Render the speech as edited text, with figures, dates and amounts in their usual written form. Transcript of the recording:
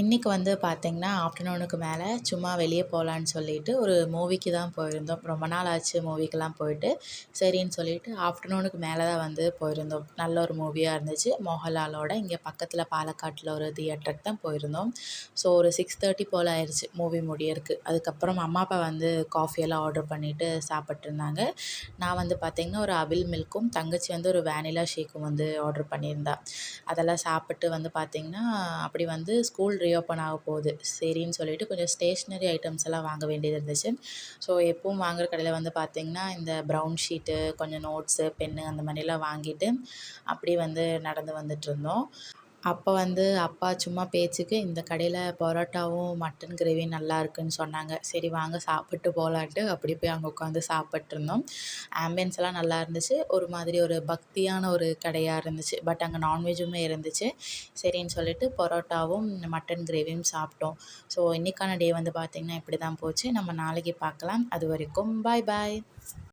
இன்றைக்கி வந்து பார்த்திங்கன்னா, ஆஃப்டர்நூனுக்கு மேலே சும்மா வெளியே போகலான்னு சொல்லிட்டு ஒரு மூவிக்கு தான் போயிருந்தோம். ரொம்ப நாள் ஆச்சு மூவிக்கெலாம் போயிட்டு. சரின்னு சொல்லிட்டு ஆஃப்டர்நூனுக்கு மேலே தான் வந்து போயிருந்தோம். நல்ல ஒரு மூவியாக இருந்துச்சு. மோகன்லாலோட இங்கே பக்கத்தில் பாலக்காட்டில் ஒரு தியேட்டருக்கு தான் போயிருந்தோம். ஸோ ஒரு 6:30 போல் ஆயிடுச்சு மூவி முடியறக்கு. அதுக்கப்புறம் அம்மா, அப்பா வந்து காஃபியெல்லாம் ஆர்டர் பண்ணிவிட்டு சாப்பிட்ருந்தாங்க. நான் வந்து பார்த்திங்கன்னா, ஒரு அவில் மில்க்கும், தங்கச்சி வந்து ஒரு வேனிலா ஷேக்கும் வந்து ஆர்டர் பண்ணியிருந்தா. அதெல்லாம் சாப்பிட்டு வந்து பார்த்திங்கன்னா, அப்படி வந்து ஸ்கூல் ரீஓப்பன் ஆக போகுது. சரின்னு சொல்லிட்டு கொஞ்சம் ஸ்டேஷ்னரி ஐட்டம்ஸ் எல்லாம் வாங்க வேண்டியது இருந்துச்சு. ஸோ எப்பவும் வாங்குற கடையில் வந்து பார்த்திங்கன்னா, இந்த ப்ரவுன் ஷீட்டு, கொஞ்சம் நோட்ஸு, பென்னு அந்த மாதிரிலாம் வாங்கிட்டு அப்படியே வந்து நடந்து வந்துட்டுருந்தோம். அப்போ வந்து அப்பா சும்மா பேச்சுக்கு இந்த கடையில் பரோட்டாவும் மட்டன் கிரேவியும் நல்லா இருக்குன்னு சொன்னாங்க. சரி வாங்க சாப்பிட்டு போகலான்ட்டு அப்படி போய் அங்கே உட்காந்து சாப்பிட்ருந்தோம். ஆம்பியன்ஸ் எல்லாம் நல்லா இருந்துச்சு. ஒரு மாதிரி ஒரு பக்தியான ஒரு கடையாக இருந்துச்சு. பட் அங்கே நான்வெஜ்ஜுமே இருந்துச்சு. சரின்னு சொல்லிட்டு பரோட்டாவும் மட்டன் கிரேவியும் சாப்பிட்டோம். ஸோ இன்றைக்கான டே வந்து பார்த்திங்கன்னா இப்படி தான் போச்சு. நம்ம நாளைக்கு பார்க்கலாம். அதுவரைக்கும் பாய் பாய்.